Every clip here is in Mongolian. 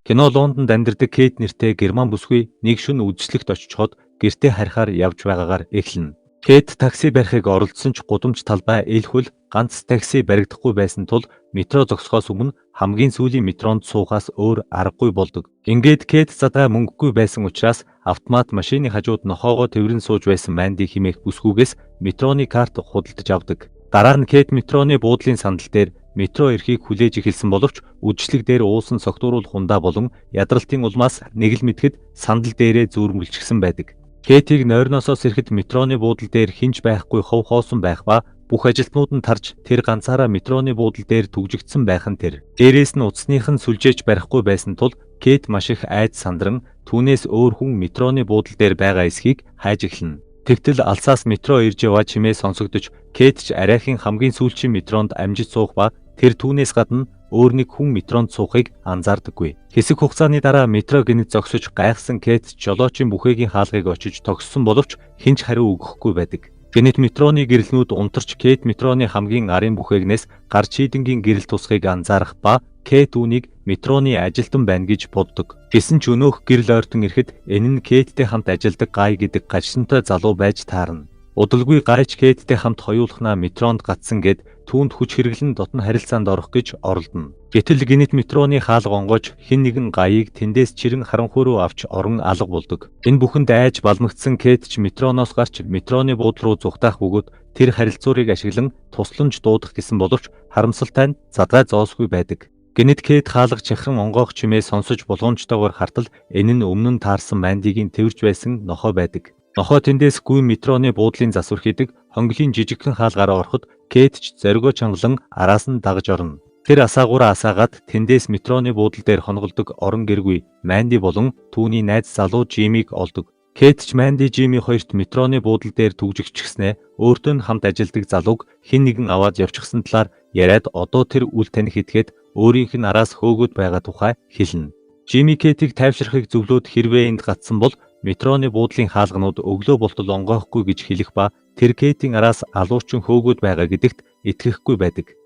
Кино Лондонд амьдардаг Кейт нэртэй герман бүсгүй нэг шөнө үдшилтэд очичход гэртээ харихаар явж байгаагаар эхэлнэ. Кейт такси барихыг оролдсон ч гудамж талбай ээлхүүл ганц такси баригдахгүй байсан тул метро зогсохоос өмнө хамгийн сүүлийн метронд суухаас өөр аргагүй болдог. Ингээд Кейт задгаа мөнгөгүй байсан учраас автомат машины хажууд нохоогоо тэрвэрэн сууж байсан Манди хэмээх бүсгүйгээс метроны карт худалдаж авдаг. Дараа нь Кейт метроны буудлын сандал дээр метро эрхийг хүлээж эхэлсэн боловч үдшилэг дээр уусан согтууруулах хундаа болон ядралтын улмаас нэг л мэдхэд сандал дээрээ зүүрмэлчихсэн байдаг. Кейтийг нойрноосоо сэрэхэд метроны буудлын дээр хинж байхгүй хов хоосон байх ба бүх ажилтнууд нь тарж тэр ганцаараа метроны буудлын дээр түгжигдсэн байх нь тэр. Дээрээс нь утасных нь сүлжээж барихгүй байсан тул Кейт маш их айж сандран түүнээс өөр хүн метроны буудлын дээр байгаа эсхийг хайж эхэлнэ. Тэгтэл алсаас метро ирж яваа чимээ сонсогдож Кейт ч арайхийн хамгийн сүүлчийн метронд амжиж суух ба тэр түүнээс гадна өөр нэг хүн метронд суухыг анзаардаггүй. Хэсэг хугацааны дараа метро гинэд зогсож гайхсан Кейт жолоочийн бүхээгийн хаалгыг очиж тогссон боловч хинч хариу өгөхгүй байдаг. Гинэд метроны гэрэлнүүд унтарч Кейт метроны хамгийн арын бүхээгнээс гар чийдэнгийн гэрэл тусахыг анзаарах ба Кейт үүнийг метроны ажилтан байна гэж боддог. Гэсэн ч өнөөх гэрэл ойртон ирэхэд энэ нь Кейттэй хамт ажилладаг Гай гэдэг гажсантай залуу байж таарна. Удалгүй Гайч Кейттэй хамт хоёулахнаа метронд гацсан гэд түүнд хүч хэрэглэн дотн харилцаанд орох гэж оролдоно. Гэтэл гинэт метроны хаалга онгойж хэн нэгэн Гаяыг тэндээс чирэн харанхуй руу авч орон алга болдог. Энэ бүхэнд айж балмагдсан Кейт ч метроноос гарч метроны буудлын руу зүхтаах бөгөөд тэр харилцуурыг ашиглан тусламж дуудах гэсэн боловч харамсалтай нь задгай зоосгүй байдаг. Гинэт Кейт хаалга чахран онгоох чимээ сонсож болгоомжтойгоор хартал энэ нь өмнө нь таарсан Мандигийн тэрвэрж байсан нохой байдаг. Нохой тэндээс гүйн метроны буудлын засвар хийдэг хонглын жижигхэн хаалгаараа ороход Кейт ч зоригоо чангалан араас нь дагаж орно. Тэр асаагаараа асаагаад тэндээс метроны буудлын дээр хонголдог орон гэргүй Манди болон түүний найз залуу Жимиг олдог. Кейт ч Манди Жими хоёрт метроны буудлын дээр түгжигчгснээ өөртөө хамт ажилладаг залууг хэн нэгэн аваад явчихсан талаар яриад одоо тэр үл таних итгээд өөрийнх нь араас хөөгөөд байгаа тухай хэлнэ. Жими Кейтийг тайвширхыг зөвлөөд хэрвээ энд гацсан бол метроны буудлын хаалганууд өглөө болтол онгойхгүй гэж хэлэх ба тэр Кейтийн араас алуучин хөөгөөд байгаа гэдэгт итгэхгүй байдаг.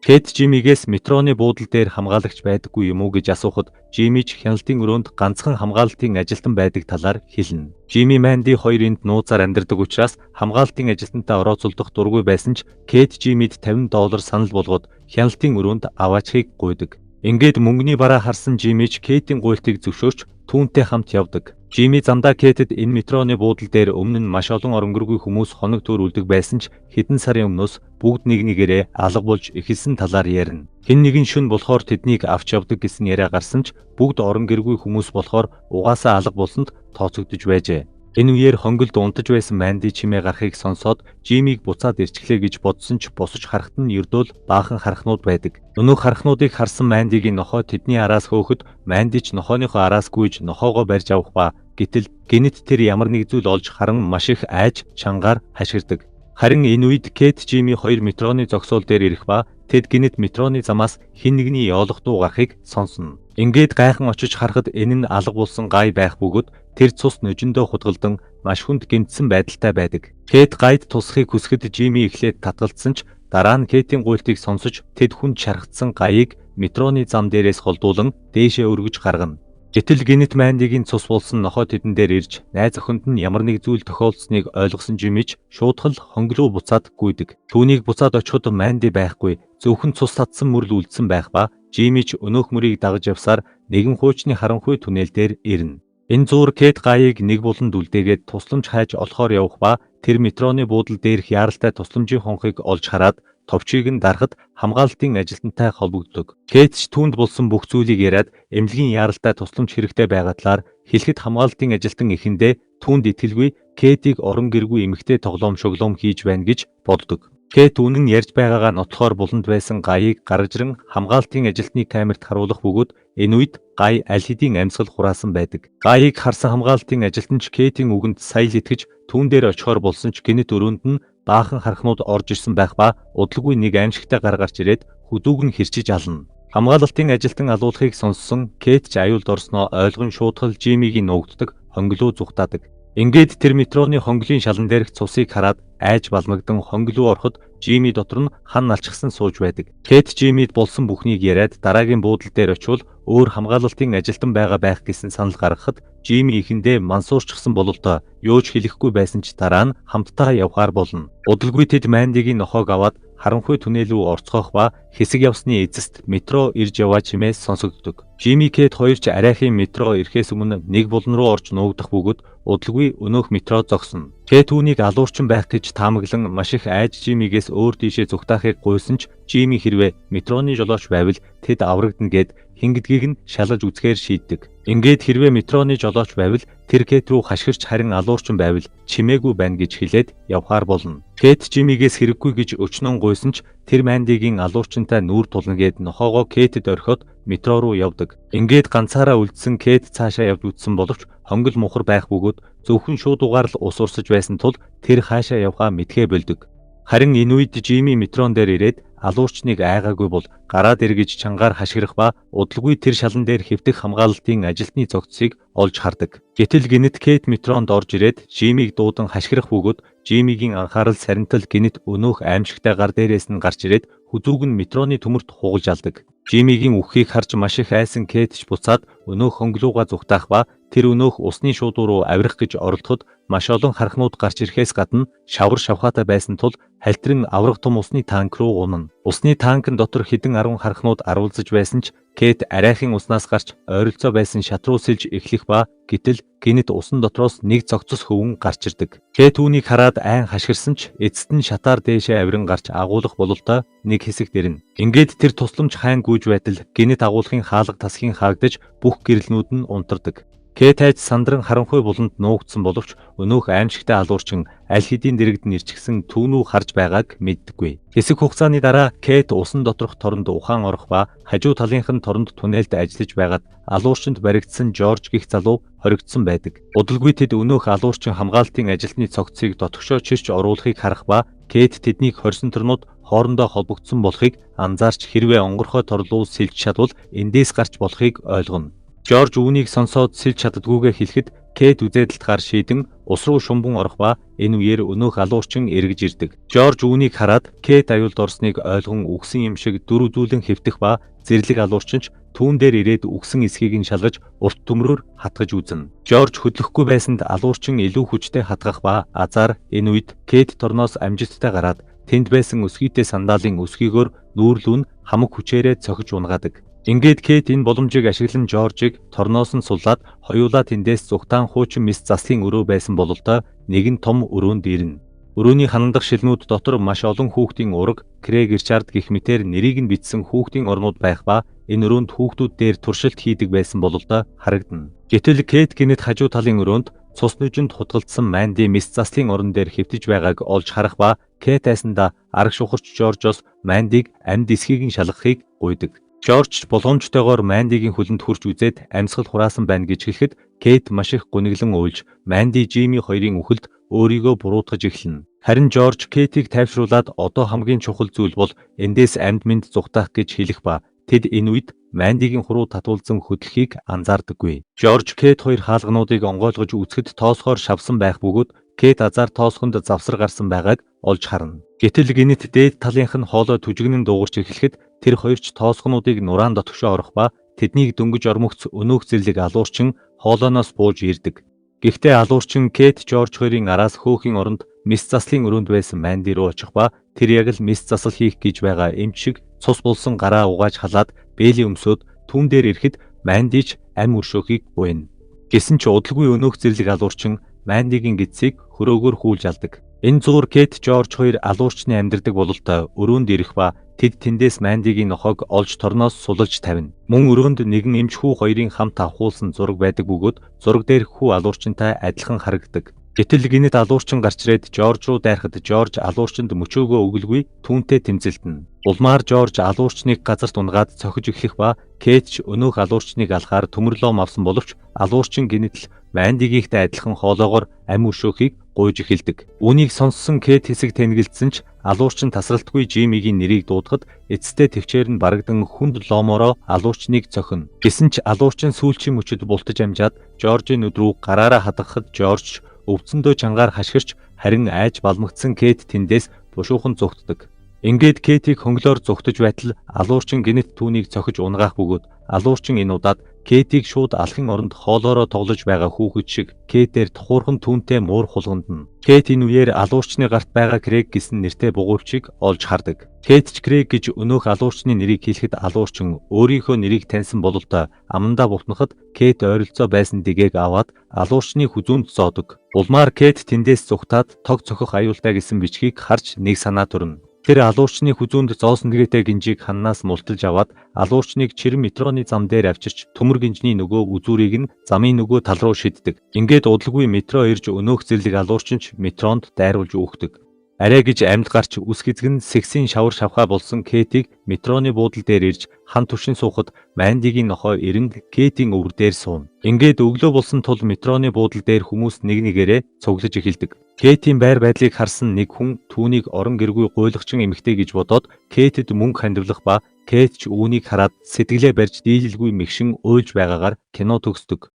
Кейт Жимигээс метроны буудлын дээр хамгаалагч байдаггүй юм уу гэж асуухад Жими ч хяналтын өрөөнд ганцхан хамгаалалтын ажилтан байдаг талаар хэлнэ. Жими Манди хоёр энд нууцаар амьдардаг учраас хамгаалалтын ажилтнтай орооцолдох дургүй байсан ч Кейт Жимид $50 санал болгоод хяналтын өрөөнд аваачихыг гуйдаг. Ингээд мөнгөний бараа харсан Жими ч Кейтийн гуйлтыг зөвшөөрч түүнтэй хамт явдаг. Жими замдаа Кейтэд энэ метроны буудлын дээр өмнө нь маш олон орон гэргүй хүмүүс хоног төр үлдэх байсан ч хэдэн сарын өмнөөс бүгд нэг нэгээрээ алга болж эхэлсэн талаар ярина. Хэн нэгэн шүн болохоор тэднийг авч явдаг гэсэн яриа гарсан ч бүгд орон гэргүй хүмүүс болохоор угаасаа алга болсонд тооцогдож байжээ. Энэ үеэр хонгилд унтаж байсан Манди чимээ гарахыг сонсоод Жимиг буцаад ирчихлээ гэж бодсон ч босож харахад нь ердөөл баахан харахнууд байдаг. Өнөөх харахнуудыг харсан Мандигийн нохой тэдний араас хөөхөд Манди ч нохойныхоо араас гүйж нохоогоо барьж авах ба гэтэл гинэт тэр ямар нэг зүйл олж харан маш их айж чангаар хашгирдаг. Харин энэ үед Кейт Жими хоёр метроны зогсоол дээр ирэх ба тэд гинэт метроны замаас хэн нэгний яолох дуу гарахыг сонсно. Ингээд гайхан очиж харахад энэ нь алга болсон Гай байх бөгөөд тэр цус нөжөндөө худгалдан маш хүнд гэмтсэн байдалтай байдаг. Кейт Гайд тусахыг хүсгэд Жими эхлээд татгалцсан ч дараа нь Кейтийн гуйлтыг сонсож тэд хүнд шаргацсан Гаяыг метроны зам дээрээс холдуулан дээшээ өргөж гаргана. Гэтэл гинэт Мандигийн цус болсон нохой тэдэн дээр ирж найз охинд нь ямар нэг зүйл тохиолдсныг ойлгосон Жимич шуудхал хонглоо буцаад гүйдэг. Түүнийг буцаад очиход Манди байхгүй зөвхөн цус татсан мөрөл үлдсэн байх ба Жимич өнөөх мөрийг дагаж явсаар нэгэн хуучны харанхуй түнэл дээр ирнэ. Энэ зуур Кейт Гаяыг нэг буланд үлдээгээд тусламж хайж олохоор явах ба тэр метроны буудлын дээрх яаралтай тусламжийн хонхыг олж хараад товчийг нь дарахад хамгаалалтын ажилтнтай холбогддог. Кейт ч түүнд болсон бүх зүйлийг яриад эмнэлгийн яаралтай тусламж хэрэгтэй байгаа талаар хэлэхэд хамгаалалтын ажилтан эхэндээ түүнд итгэлгүй Кейтийг орон гэргүй эмэгтэй тоглоом шоглоом хийж байна гэж боддог. Кейт үнэн ярьж байгаагаа нотлохоор буланд байсан Гаяыг гаргажран хамгаалтын ажилтны камерт харуулах бөгөөд энэ үед Гай аль хэдийн амьсгал хураасан байдаг. Гаяыг харсан хамгаалтын ажилтан ч Кейтийн үгэнд сая л итгэж түүн дээр очихоор болсон ч гинэт өрөөнд нь баахан харахнууд орж ирсэн байх ба удалгүй нэг аимшигтай гар гарч ирээд хөдөөг нь хэрчиж ална. Хамгаалалтын ажилтан алуулахыг сонссон Кейт ч аюулд орсноо ойлгон шуудхал Жимигийн нуугддаг хонглоо зүхтаадаг. Ингээд тэр метроны хонглын шалан дээрх цусыг хараад айж балмагдан хонглоо ороход Жими дотор нь хан налчгсан сууж байдаг. Кэт Жимид болсон бүхнийг яриад дараагийн буудал дээр очивол өөр хамгаалалтын ажилтан байх гэсэн санал гаргахад Жими ихэндээ мансуурчсан бололтой юу ч хэлэхгүй байсан ч дараа нь хамтдаа явхаар болно. Удалгүй тэд Мандигийн нохоог аваад харанхуй түнэл рүү орцгоох ба хэсэг явсны эцэст метро ирж яваа чимээс сонсогддог. Жими Кэт хоёр ч арайхийн метро ирэхээс өмнө нэг булан руу орж нуугдах бөгөөд удалгүй өнөөх метро зогсно. Кэт түүнийг алуурчин байх гэж таамаглан маш их айж Жимигээс өөр тийшээ зүгтаахыг гуйсан ч Жими хэрвээ метроны жолооч байвал тэд аврагдана гэд хингидгийг нь шалгаж үзэхээр шийддэг. Ингээд хэрвээ метроны жолооч байвал тэр Кэт рүү хашгирч харин алуурчин байвал чимээгүй байна гэж хэлээд явхаар болно. Кэт Жимигээс хэрэггүй гэж өчнөн гуйсан ч тэр Мандигийн алуурчинтай нүүр тулна гэд нохоогоо Кэтэд орхиод метро руу явдаг. Ингээд ганцаараа үлдсэн Кэт цаашаа явж үтсэн боловч хонгол мухар байх бөгөөд зөвхөн шуудуугаар л ус урсаж байсан тул тэр хаашаа явхаа мэдхээ болдог. Харин энэ үед Жими метрон дээр ирээд алуурчныг айгаагүй бол гараад эргэж чангаар хашгирах ба удалгүй тэр шалан дээр хэвтэх хамгаалалтын ажилтны цогцсыг олж хардаг. Гэтэл гинэт Кэт метронд орж ирээд Жимиг дуудан хашгирах бөгөөд Жимигийн анхаарал сарнитал гинэт өнөөх аимшигтай гар дээрээс нь гарч ирээд хүзүүг нь метроны төмөрт хугалж алдаг. Жимигийн үххийг харж маш их айсан Кэт ч буцаад өнөөх хонглууга зүгтаах ба тэр өнөөх усны шуудуу руу авирах гэж оролдоход маш олон хархнууд гарч ирэхээс гадна шавар шавхаатай байсан тул халтрин аврах том усны танк руу унана. Усны танкын дотор хэдэн 10 хархнууд аруулзаж байсан ч Кэт арайхийн уснаас гарч ойролцоо байсан шат руу сэлж эхлэх ба гэтэл гинэт усан дотроос нэг цогцос хөвөн гарч ирдэг. Кэт түүнийг хараад айн хашгирсан ч эцэст нь шатаар дээшээ авиран гарч агуулах бололтой нэг хэсэг дэрнэ. Ингээд тэр тусламж хайн гүйж байтал гинэт агуулгын хаалга тасхийн хаагдаж бүх гэрэлнүүд нь унтардаг. Кэт айж сандран харанхуй буланд нуугдсан боловч өнөөх аимшигтай алуурчин аль хэдийн дэрэгд нэрчгсэн түүнүү харж байгааг мэддэггүй. Хэсэг хугацааны дараа Кэт усан доторх торонд ухаан орох ба хажуу талынх нь торонд түнэлд ажиллаж байгаад алуурчинд баригдсан Жорж гих залуу хоригдсон байдаг. Удалгүй тэд өнөөх алуурчин хамгаалтын ажилтны цогцсыг дотгошоо чирч оруулахыг харах ба Кэт тэднийг хорьсон төрнүүд хоорондоо холбогдсон болохыг анзаарч хэрвээ онгорхой торлуу сэлж чадвал эндээс гарч болохыг ойлгоно. Жорж үүнийг сонсоод сэлж чаддгүйгээ хэлэхэд Кэт үзээдэлтгаар шийдэн ус руу шумбан орох ба энэ үеэр өнөөх алуурчин эргэж ирдэг. Жорж үүнийг хараад Кэт аюулд орсныг ойлгон үгсэн юм шиг дүр үзүүлэн хэвтэх ба зэрлэг алуурчинч түүн дээр ирээд үгсэн эсхийг нь шалгаж урт төмрөөр хатгаж үзнэ. Жорж хөдлөхгүй байсанд алуурчин илүү хүчтэй хатгах ба азар энэ үед Кэт торноос амжилттай гараад тэнд байсан өсгийтэй сандаалын өсгийгөөр нүүрлүүн хамаг хүчээрээ цохиж унгаадаг. Ингээд Кэт энэ боломжийг ашиглан Жоржийг торноос нь суллаад хоёулаа тэндээс зүгтаан хуучин мис заслын өрөө байсан бололтой нэгэн том өрөөнд ирнэ. Өрөөний ханандах шилнүүд дотор маш олон хүүхдийн ураг, Крэг Ричард гэх мэтээр нэрийг нь бичсэн хүүхдийн орнууд байх ба энэ өрөөнд хүүхдүүд дээр туршилт хийдэг байсан бололтой харагдана. Гэтэл Кэт гинэт хажуу талын өрөөнд цус нүжинд хутгалдсан Манди мис заслын орон дээр хэвтэж байгааг олж харах ба Кэт айсандаа арга шухарч Жоржоос Мандиг амьд эсхийг нь шалгахыг гуйдаг. Жорж болгоомжтойгоор Мандигийн хөлөнд хурж үзээд амьсгал хураасан байна гэж хэлэхэд Кэт маш их гуниглан уйлж Манди Жими хоёрын үхэлд өөрийгөө буруутгаж эхэлнэ. Харин Жорж Кэтийг тайвшруулад одоо хамгийн чухал зүйл бол эндээс амьд мэнд зүгтаах гэж хэлэх ба тэд энэ үед Мандигийн хуруу татуулзан хөдлөхийг анзаардаггүй. Жорж Кэт хоёр хаалгануудыг онгойлгож үзэхэд тоосхоор шавсан байх бөгөөд Кэт азар тоосхонд завсар гарсан байгааг олж харна. Гэтэл гинэт дээд талынх нь хоолой түжигнэн дуугарч эхлэхэд тэр хоёрч тоосхонуудыг нураан дотгошоо орох ба тэднийг дөнгөж ормогц өнөөх зэрлэг алуурчин хоолойноос бууж ирдэг. Гэхдээ алуурчин Кэт Жорж хоёрын араас хөөхийн оронд мис заслын өрөөнд байсан Манди руу очих ба тэр яг л мис засал хийх гэж байгаа эмч шиг цус булсан гараа угааж халаад бээлийн өмсөд түүн дээр ирэхэд Мандич ам өршөөхийг буйна. Гэсэн ч удалгүй өнөөх зэрлэг алуурчин Мандигийн гидсийг хөрөөгөөр хүүлж алдаг. Энэ зуур Кэт Жорж хоёр алуурчны амьдардаг бололтой өрөөнд ирэх ба тэд тэндээс Мандигийн нохойг олж торноос сулж тавина. Мөн өрөөнд нэгэн эмч хүү хоёрын хамт авахулсан зураг байдаг бөгөөд зураг дээр хүү алуурчинтай адилхан харагддаг. Гэтэл гинэт алуурчин гарч ирээд Жорж руу дайрахад Жорж алуурчинд мөчөөгөө өглгүй түүнтэй тэмцэлтэн. Улмаар Жорж алуурчныг газарт унгаад цохиж эхлэх ба Кэт ч өнөөх алуурчныг алхаар төмөрлөм авсан боловч алуурчин гинэт л Мандигийнхтэй адилхан хоолоогоор ам өршөөхийг гуйж эхэлдэг. Үүнийг сонссон Кэт хэсэг тэнэгэлдсэн ч алуурчин тасралтгүй Жимигийн нэрийг дуудахад эцэстээ төвчээр нь барагдан хүнд ломороо алуурчныг цохино. Гэсэн ч алуурчин сүүлчийн мөчөд бултаж амжаад Жоржийн өд рүү гараараа хадгахад Жорж өвцөндөө чангаар хашгирч харин айж балмагдсан Кэт тэндээс бушуухан зүгтдэг. Ингээд Кейтийг хөнгөлөөр зүгтэж байтал алуурчин гинэт түүнийг цохиж унгаах бөгөөд алуурчин энэ удаад Кейтийг шууд алхин оронд хоолоороо тоглож байгаа хүүхэд шиг Кейтээр тухуурхан түүнтэй муур хулгандна. Кейт энэ үеэр алуурчны гарт байгаа Крэг гэсэн нэртэй бугуйчийг олж хардаг. Кейт ч Крэг гэж өнөөх алуурчны нэрийг хэлэхэд алуурчин өөрийнхөө нэрийг таньсан бололтой амандаа бутнахад Кейт ойролцоо байсан дэгээг аваад алуурчны хүзүүнд зоодог. Улмаар Кейт тэндээс зүгтаад тог цохих аюултай гэсэн бичгийг харж нэг санаа төрнө. Тэр алуурчны хүзүүнд зоосон дэгээтэй гинжийг ханнаас мулталж аваад алуурчныг чирэн метроны зам дээр авчирч төмөр гинжний нөгөө үзүүрийг нь замын нөгөө тал руу шиддэг. Ингээд удалгүй метро ирж өнөөх зэрлэг алуурчинч метронд дайруулж өгдөг. Арай гэж амьд гарч үс хэзэг нь сексийн шавар шавхаа болсон Кейтийг метроны буудал дээр ирж хан түвшин суухад Мандигийн нохой эрэнд Кейтийн өвөр дээр сууна. Ингээд өглөө болсон тул метроны буудал дээр хүмүүс нэг нэгээрээ цуглаж эхэлдэг. Кейтийн байр байдлыг харсан нэг хүн түүнийг орон гэргүй гуйлагчин эмэгтэй гэж бодоод Кейтэд мөнгө хандивлах ба Кейт ч үүнийг хараад сэтгэлээ барьж дийлэлгүй мэгшин уйлж байгаагаар кино төгсдөг.